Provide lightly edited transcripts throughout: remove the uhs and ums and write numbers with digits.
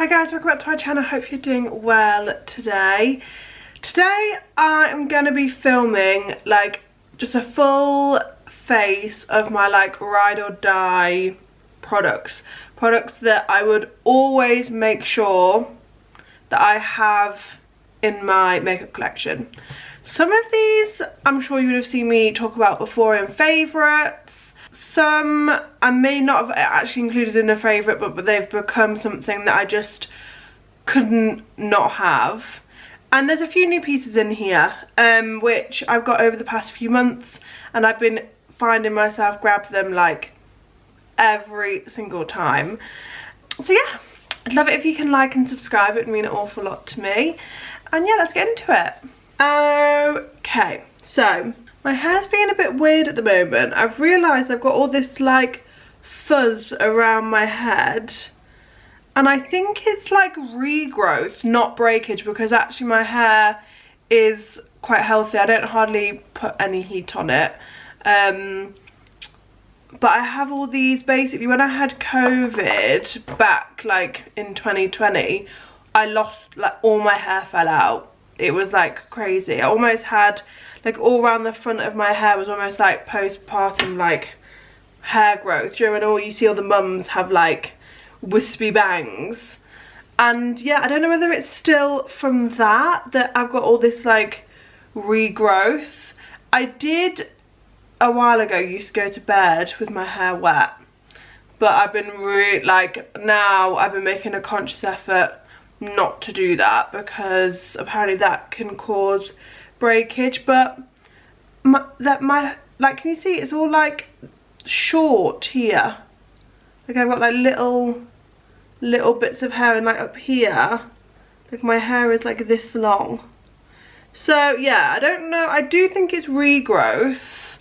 Hi guys, welcome back to my channel. Hope you're doing well today. Today I am going to be filming like just a full face of my like ride or die products that I would always make sure that I have in my makeup collection. Some of these I'm sure you would have seen me talk about before in favourites. Some I may not have actually included in a favourite, but they've become something that I just couldn't not have. And there's a few new pieces in here which I've got over the past few months, and I've been finding myself grab them like every single time. So yeah, I'd love it if you can like and subscribe. It would mean an awful lot to me. And yeah, let's get into it. Okay, so my hair's being a bit weird at the moment. I've realised I've got all this like fuzz around my head, and I think it's like regrowth, not breakage, because actually my hair is quite healthy. I don't hardly put any heat on it. But I have all these, basically when I had COVID back like in 2020, I lost like all my hair fell out. It was like crazy. I almost had like all around the front of my hair was almost like postpartum like hair growth. Do you know when all you see all the mums have like wispy bangs? And yeah, I don't know whether it's still from that I've got all this like regrowth. I did a while ago used to go to bed with my hair wet, but I've been really like, now I've been making a conscious effort not to do that, because apparently that can cause breakage. But my like, can you see it's all like short here? Like I've got like little bits of hair, and like up here like my hair is like this long. So yeah, I don't know, I do think it's regrowth,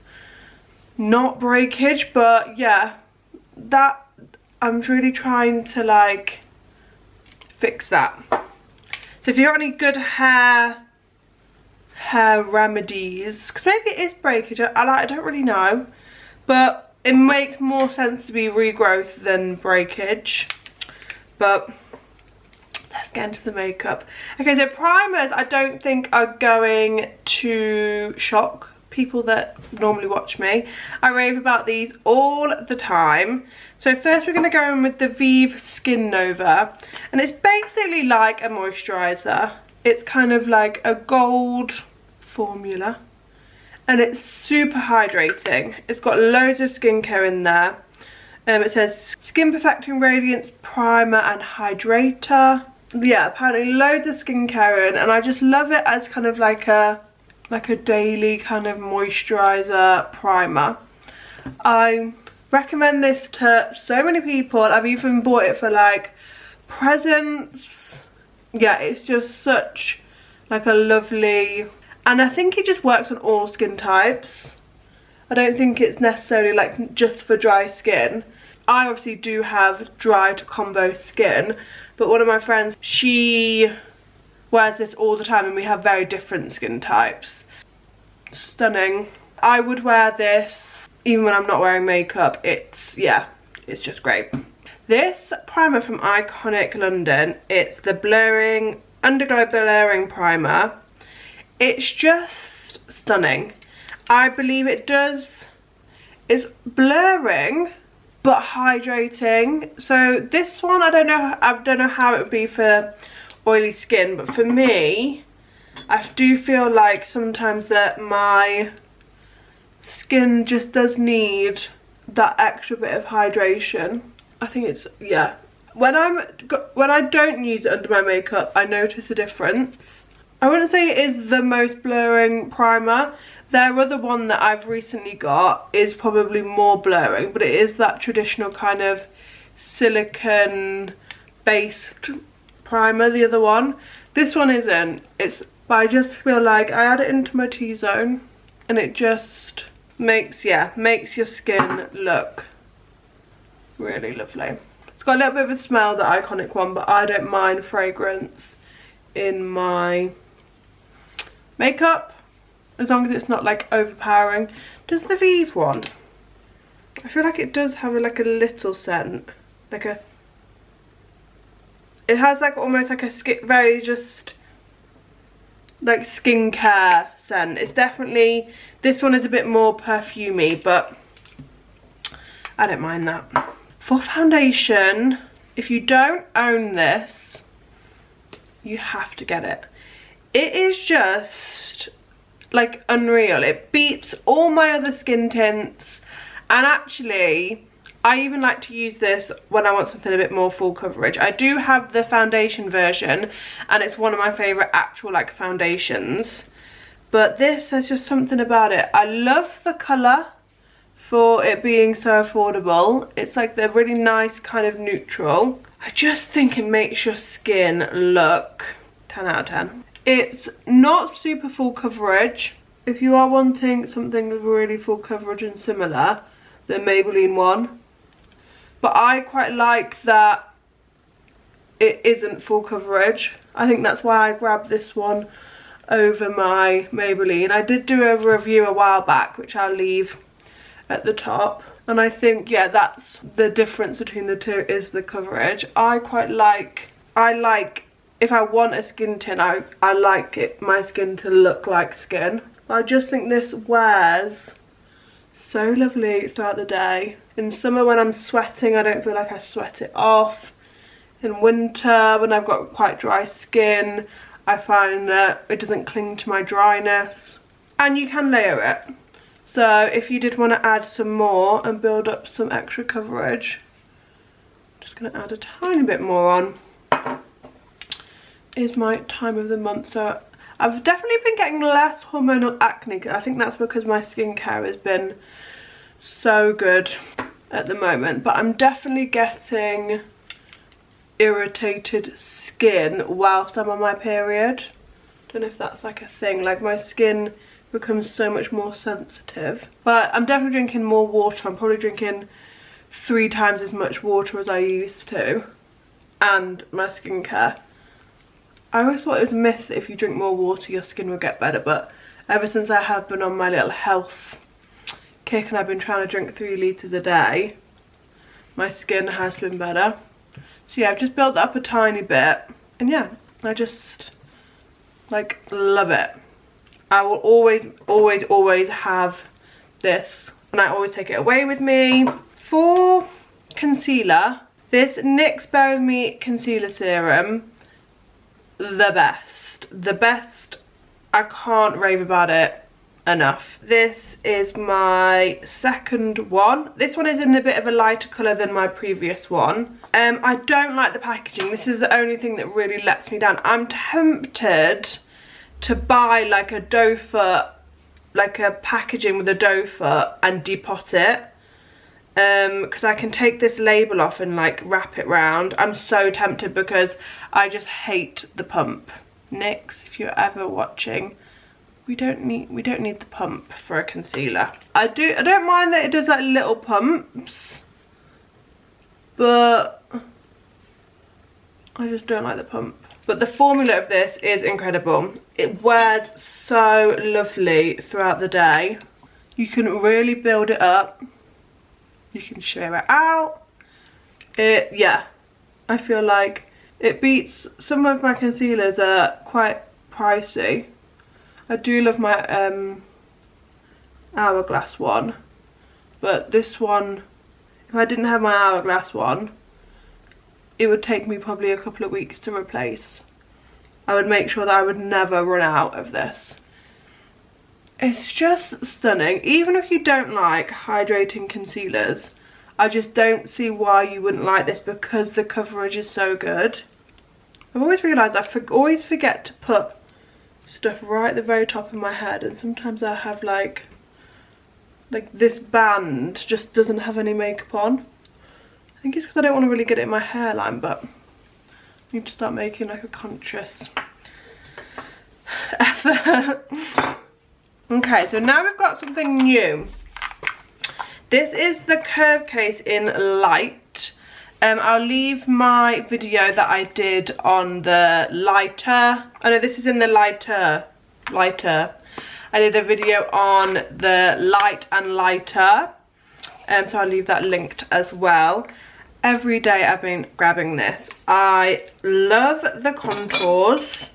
not breakage. But yeah, that I'm really trying to like fix that. So if you've got any good hair remedies, because maybe it is breakage, I don't really know, but it makes more sense to be regrowth than breakage. But let's get into the makeup. Okay, so primers I don't think are going to shock people that normally watch me. I rave about these all the time. So first we're going to go in with the VIEVE Skin Nova, and it's basically like a moisturiser. It's kind of like a gold formula, and it's super hydrating. It's got loads of skincare in there. It says Skin Perfecting Radiance Primer and Hydrator. Yeah, apparently loads of skincare in, and I just love it as kind of like a daily kind of moisturiser primer. I recommend this to so many people. I've even bought it for like presents. Yeah, it's just such like a lovely, and I think it just works on all skin types. I don't think it's necessarily like just for dry skin. I obviously do have dry to combo skin, but one of my friends, she wears this all the time, and we have very different skin types. Stunning. I would wear this even when I'm not wearing makeup. Yeah, it's just great. This primer from Iconic London, it's the Underglow Blurring Primer. It's just stunning. I believe it's blurring but hydrating. So this one, I don't know how it would be for oily skin, but for me, I do feel like sometimes that my skin just does need that extra bit of hydration. I think it's, yeah, when I don't use it under my makeup, I notice a difference. I wouldn't say it is the most blurring primer. Their other one that I've recently got is probably more blurring, but it is that traditional kind of silicone based primer, the other one. This one isn't. But I just feel like I add it into my T-zone, and it just makes your skin look really lovely. It's got a little bit of a smell, the Iconic one, but I don't mind fragrance in my makeup as long as it's not like overpowering. Does the VIEVE one? I feel like it does have like a little scent, like a It has like almost like a skin, very just like skincare scent. It's definitely, this one is a bit more perfumey, but I don't mind that. For foundation, if you don't own this, you have to get it. It is just like unreal. It beats all my other skin tints, and actually I even like to use this when I want something a bit more full coverage. I do have the foundation version, and it's one of my favourite actual like foundations. But this, there's just something about it. I love the colour for it being so affordable. It's like the really nice kind of neutral. I just think it makes your skin look 10 out of 10. It's not super full coverage. If you are wanting something with really full coverage and similar, the Maybelline one. But I quite like that it isn't full coverage. I think that's why I grabbed this one over my Maybelline. I did do a review a while back, which I'll leave at the top. And I think, yeah, that's the difference between the two, is the coverage. I like, if I want a skin tint, I like my skin to look like skin. I just think this wears so lovely throughout the day. In summer when I'm sweating, I don't feel like I sweat it off. In winter when I've got quite dry skin, I find that it doesn't cling to my dryness. And you can layer it. So if you did want to add some more and build up some extra coverage, I'm just going to add a tiny bit more on. Is my time of the month, so I've definitely been getting less hormonal acne. I think that's because my skincare has been so good at the moment, but I'm definitely getting irritated skin whilst I'm on my period. Don't know if that's like a thing, like my skin becomes so much more sensitive. But I'm definitely drinking more water. I'm probably drinking 3 times as much water as I used to, and my skincare. I always thought it was a myth that if you drink more water your skin will get better, but ever since I have been on my little health kick and I've been trying to drink 3 litres a day, my skin has been better. So yeah, I've just built that up a tiny bit, and yeah, I just like love it. I will always have this, and I always take it away with me. For concealer, this NYX Bare With Me Concealer Serum, the best. I can't rave about it enough. This is my second one. This one is in a bit of a lighter colour than my previous one. I don't like the packaging. This is the only thing that really lets me down. I'm tempted to buy like a doe foot, like a packaging with a doe foot, and depot it. Because I can take this label off and like wrap it round. I'm so tempted because I just hate the pump. NYX, if you're ever watching, we don't need the pump for a concealer. I don't mind that it does like little pumps, but I just don't like the pump. But the formula of this is incredible. It wears so lovely throughout the day. You can really build it up. You can share it out. Yeah, I feel like it beats, some of my concealers are quite pricey. I do love my Hourglass one, but this one, if I didn't have my Hourglass one, it would take me probably a couple of weeks to replace. I would make sure that I would never run out of this. It's just stunning. Even if you don't like hydrating concealers, I just don't see why you wouldn't like this, because the coverage is so good. I've always realised I always forget to put stuff right at the very top of my head, and sometimes I have like this band just doesn't have any makeup on. I think it's because I don't want to really get it in my hairline, but I need to start making like a conscious effort. Okay, so now we've got something new. This is the curve case in light. I'll leave my video that I did on the lighter. Oh no, this is in the lighter. I did a video on the light and lighter. So I'll leave that linked as well. every day I've been grabbing this. I love the contours.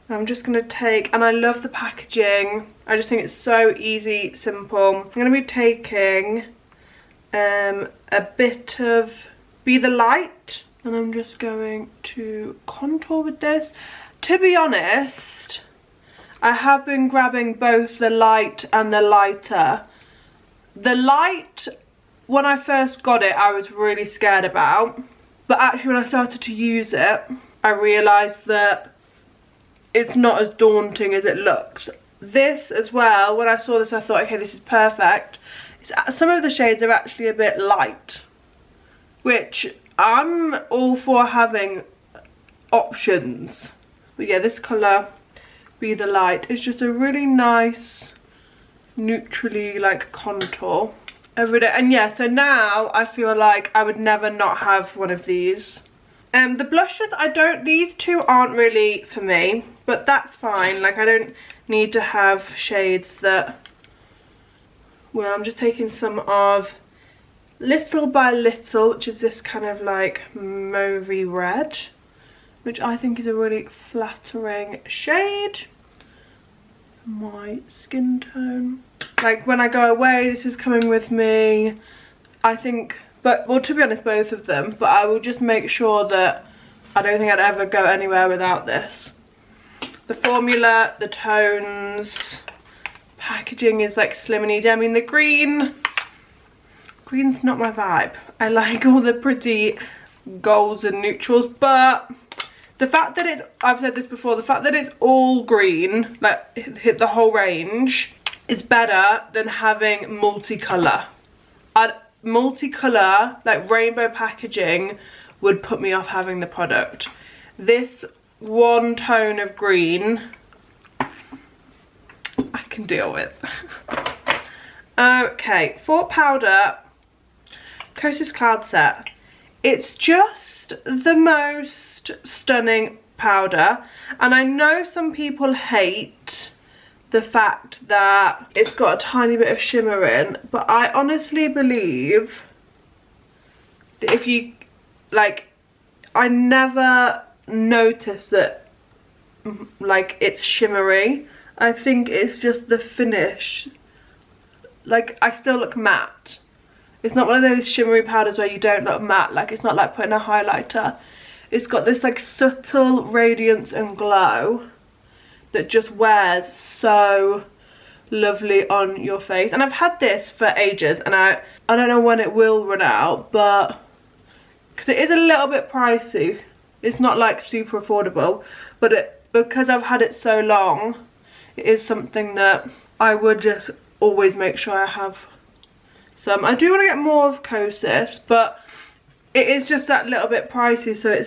I'm just going to take, and I love the packaging. I just think it's so easy, simple. I'm going to be taking a bit of Be the Light, and I'm just going to contour with this. To be honest, I have been grabbing both the light and the lighter. The light, when I first got it, I was really scared about, but actually when I started to use it, I realised that it's not as daunting as it looks. This as well, when I saw this I thought, okay, this is perfect. Some of the shades are actually a bit light, which I'm all for having options. But yeah, this colour, Be the Light, is just a really nice, neutrally like contour every day. And yeah, so now I feel like I would never not have one of these. The blushes, these two aren't really for me, but that's fine. Like, I don't need to have shades that, well, I'm just taking some of Little by Little, which is this kind of like mauvey red, which I think is a really flattering shade for my skin tone. Like, when I go away, this is coming with me, I think. But, well, to be honest, both of them. But I will just make sure that I don't think I'd ever go anywhere without this. The formula, the tones, packaging is like slim and easy. I mean, the green's not my vibe. I like all the pretty golds and neutrals, but the fact that it's, I've said this before, the fact that it's all green, like hit the whole range, is better than having multicolour. Multicolour, like rainbow packaging, would put me off having the product. This one tone of green I can deal with. Okay, for powder, KOSAS Cloud Set. It's just the most stunning powder, and I know some people hate the fact that it's got a tiny bit of shimmer in, but I honestly believe that if you, like, I never notice that, like, it's shimmery. I think it's just the finish. Like, I still look matte. It's not one of those shimmery powders where you don't look matte. Like, it's not like putting a highlighter. It's got this, like, subtle radiance and glow that just wears so lovely on your face. And I've had this for ages, and I don't know when it will run out, but because it is a little bit pricey, it's not like super affordable, but because I've had it so long, it is something that I would just always make sure I have some. I do want to get more of KOSAS, but it is just that little bit pricey, so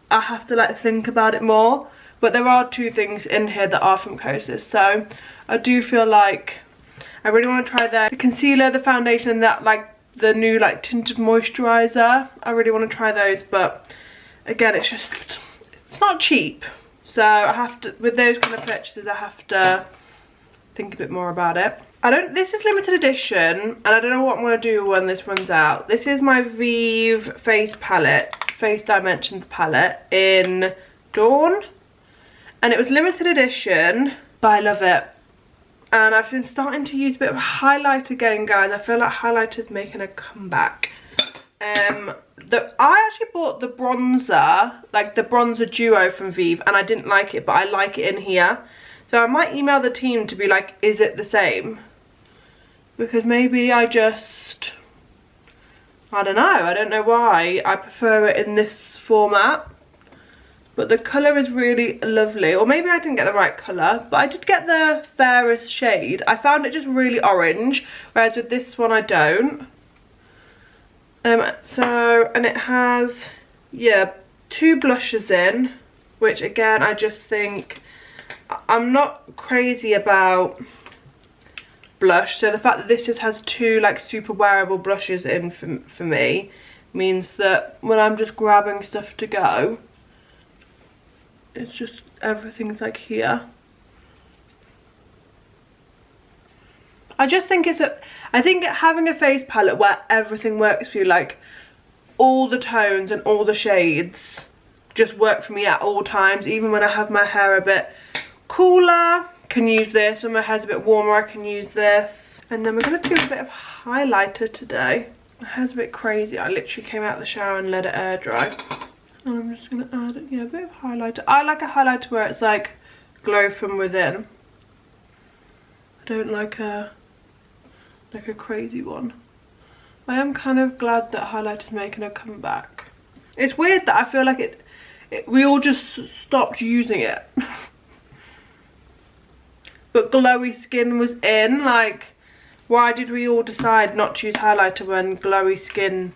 I have to like think about it more. But there are two things in here that are from KOSAS, so I do feel like I really want to try the concealer, the foundation, and that, like, the new like tinted moisturizer. I really want to try those, but again, it's not cheap, so I have to, with those kind of purchases, I have to think a bit more about it. This is limited edition, and I don't know what I'm going to do when this runs out. This is my VIEVE face Dimensions palette in Dawn. And it was limited edition, but I love it. And I've been starting to use a bit of highlight again, guys. I feel like highlighter's making a comeback. I actually bought the bronzer, like the bronzer duo from VIEVE, and I didn't like it, but I like it in here. So I might email the team to be like, is it the same? Because maybe I don't know why I prefer it in this format. But the colour is really lovely. Or maybe I didn't get the right colour, but I did get the fairest shade. I found it just really orange, whereas with this one I don't. And it has, yeah, 2 blushes in, which again, I just think, I'm not crazy about blush. So the fact that this just has 2 like super wearable blushes in for me means that when I'm just grabbing stuff to go, it's just, everything's like here. I just think I think having a face palette where everything works for you, like all the tones and all the shades just work for me at all times. Even when I have my hair a bit cooler, can use this. When my hair's a bit warmer, I can use this. And then we're going to do a bit of highlighter today. My hair's a bit crazy. I literally came out of the shower and let it air dry. And I'm just going to add, yeah, a bit of highlighter. I like a highlighter where it's like glow from within. I don't like a crazy one. I am kind of glad that highlighter's making a comeback. It's weird that I feel like we all just stopped using it. But glowy skin was in. Like, why did we all decide not to use highlighter when glowy skin?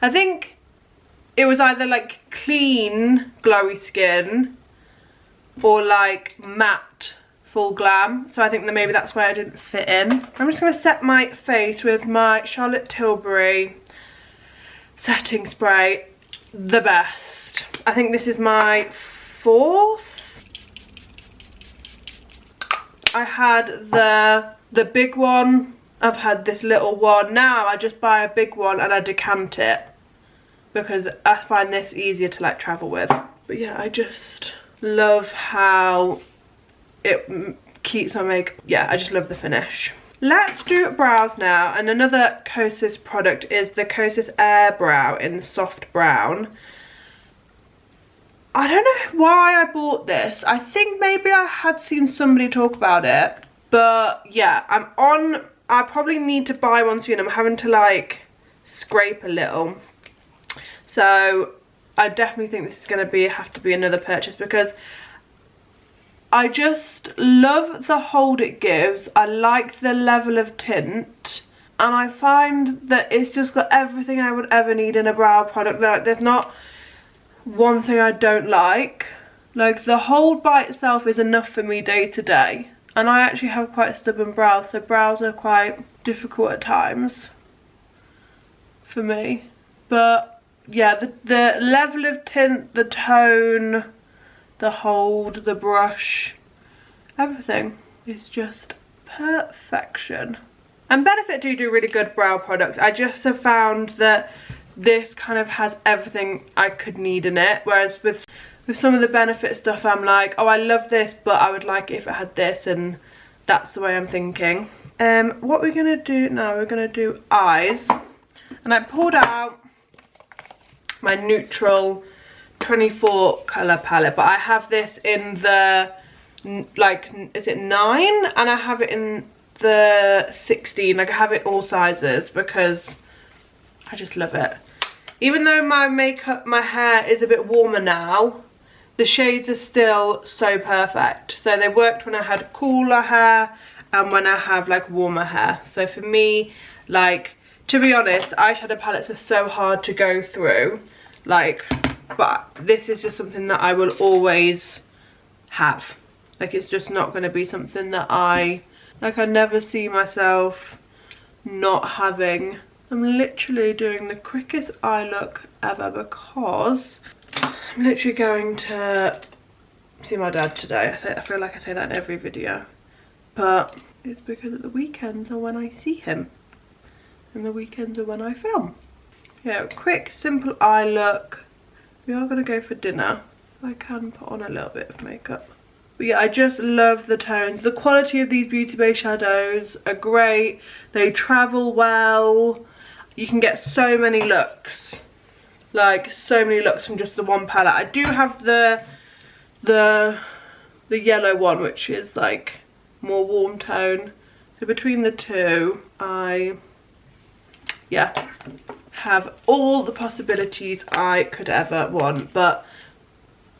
I think it was either like clean glowy skin or like matte full glam. So I think that maybe that's why I didn't fit in. I'm just going to set my face with my Charlotte Tilbury setting spray. The best. I think this is my 4th. I had the big one. I've had this little one. Now I just buy a big one and I decant it because I find this easier to like travel with. But yeah, I just love how it keeps my makeup. Yeah, I just love the finish. Let's do brows now. And another KOSAS product is the KOSAS Airbrush in soft brown. I don't know why I bought this. I think maybe I had seen somebody talk about it. But yeah, I probably need to buy one soon. I'm having to like scrape a little. So I definitely think this is going to have to be another purchase because I just love the hold it gives. I like the level of tint. And I find that it's just got everything I would ever need in a brow product. Like, there's not one thing I don't like. Like, the hold by itself is enough for me day to day. And I actually have quite stubborn brows, so brows are quite difficult at times for me. But yeah, the level of tint, the tone, the hold, the brush, everything is just perfection. And Benefit do really good brow products. I just have found that this kind of has everything I could need in it, whereas with some of the Benefit stuff I'm like, oh, I love this, but I would like it if it had this, and that's the way I'm thinking. What we're gonna do now, we're gonna do eyes, and I pulled out my neutral 24 colour palette, but I have this in the like, is it 9, and I have it in the 16. Like, I have it all sizes because I just love it. Even though my hair is a bit warmer now, the shades are still so perfect. So they worked when I had cooler hair and when I have like warmer hair. So for me, like, to be honest, eyeshadow palettes are so hard to go through. Like, but this is just something that I will always have. Like, it's just not going to be something that I never see myself not having. I'm literally doing the quickest eye look ever because I'm literally going to see my dad today. I feel like I say that in every video, but it's because the weekends are when I see him and the weekends are when I film. Yeah, quick, simple eye look. We are going to go for dinner. I can put on a little bit of makeup. But yeah, I just love the tones. The quality of these Beauty Bay shadows are great. They travel well. You can get so many looks. Like, so many looks from just the one palette. I do have the yellow one, which is like more warm tone. So between the two, I, yeah, have all the possibilities I could ever want. But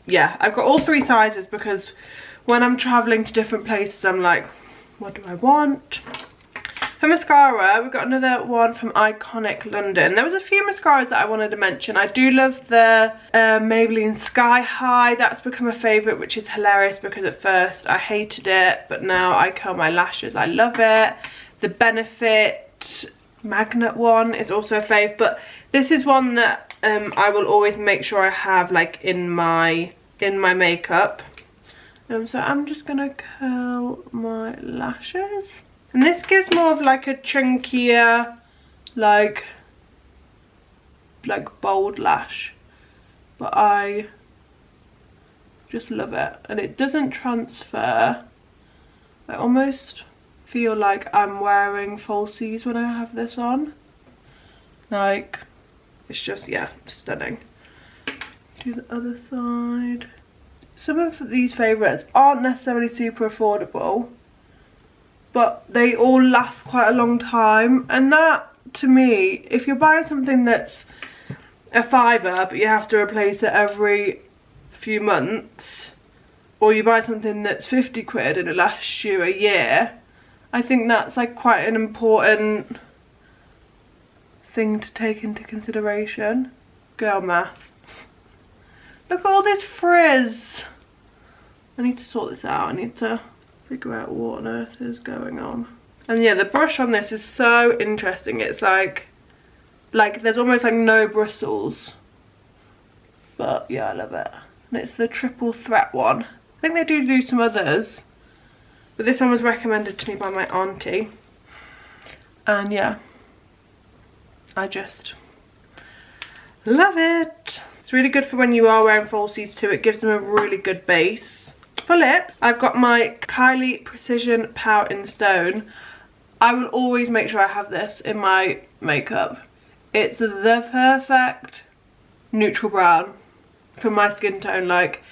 yeah, I've got all 3 sizes because when I'm traveling to different places, I'm like, what do I want? For mascara, we've got another one from Iconic London. There was a few mascaras that I wanted to mention. I do love the Maybelline Sky High. That's become a favourite, which is hilarious because at first I hated it, but now I curl my lashes. I love it. The Benefit Magnet one is also a fave, but this is one that I will always make sure I have like in my makeup. So I'm just gonna curl my lashes. And this gives more of like a chunkier, like, like bold lash, but I just love it, and it doesn't transfer. I almost feel like I'm wearing falsies when I have this on. Like, it's just, yeah, stunning. Do the other side. Some of these favourites aren't necessarily super affordable, but they all last quite a long time, and that, to me, if you're buying something that's a £5 but you have to replace it every few months, or you buy something that's 50 quid and it lasts you a year, I think that's like quite an important thing to take into consideration. Girl math. Look at all this frizz. I need to sort this out. I need to figure out what on earth is going on. And yeah, the brush on this is so interesting. It's like there's almost like no bristles. But yeah, I love it. And it's the triple threat one. I think they do some others, but this one was recommended to me by my auntie. And yeah, I just love it. It's really good for when you are wearing falsies too. It gives them a really good base. For lips, I've got my Kylie Precision Pout in Stone. I will always make sure I have this in my makeup. It's the perfect neutral brown for my skin tone. Like,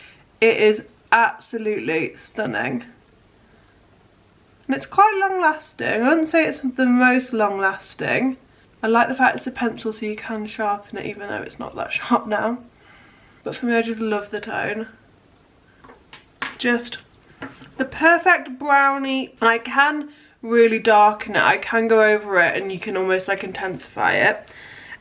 it is absolutely stunning. And it's quite long lasting. I wouldn't say it's the most long lasting. I like the fact it's a pencil so you can sharpen it even though it's not that sharp now. But for me, I just love the tone. Just the perfect brownie. And I can really darken it. I can go over it and you can almost like intensify it.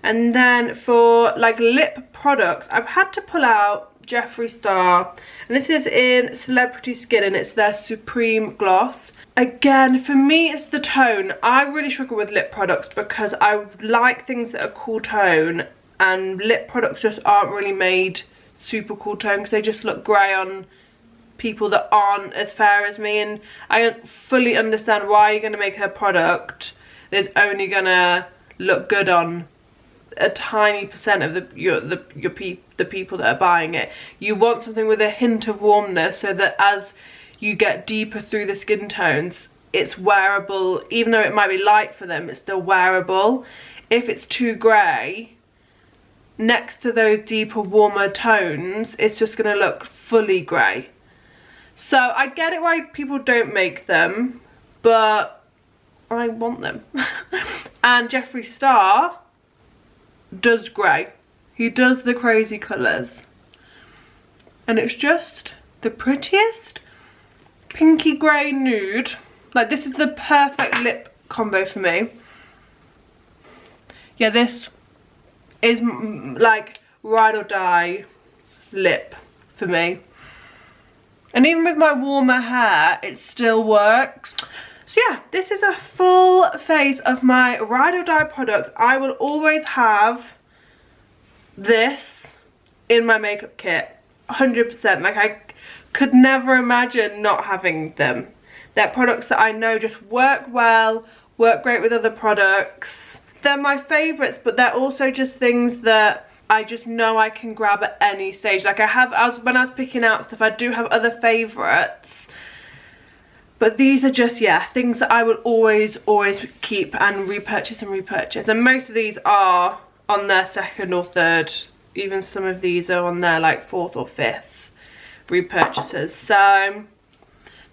And then for like lip products, I've had to pull out Jeffree Star, and this is in Celebrity Skin, and it's their Supreme Gloss. Again, for me it's the tone. I really struggle with lip products because I like things that are cool tone, and lip products just aren't really made super cool tone because they just look grey on people that aren't as fair as me. And I don't fully understand why you're going to make a product that's only going to look good on a tiny percent of the people that are buying it. You want something with a hint of warmness so that as you get deeper through the skin tones, it's wearable. Even though it might be light for them, it's still wearable. If it's too grey, next to those deeper, warmer tones, it's just going to look fully grey. So I get it why people don't make them, but I want them. And Jeffree Star does grey. He does the crazy colours. And it's just the prettiest pinky grey nude. Like, this is the perfect lip combo for me. Yeah, this is like ride or die lip for me. And even with my warmer hair, it still works. So yeah, this is a full face of my ride or die products. I will always have this in my makeup kit, 100%. Like, I could never imagine not having them. They're products that I know just work well, work great with other products. They're my favourites, but they're also just things that I just know I can grab at any stage. Like, when I was picking out stuff, I do have other favourites. But these are just, yeah, things that I will always keep and repurchase and repurchase. And most of these are on their second or third. Even some of these are on their like fourth or fifth repurchases. So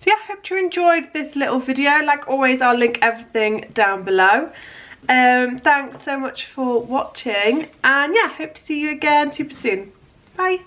yeah, I hope you enjoyed this little video. Like always, I'll link everything down below. Thanks so much for watching. And yeah, hope to see you again super soon. Bye.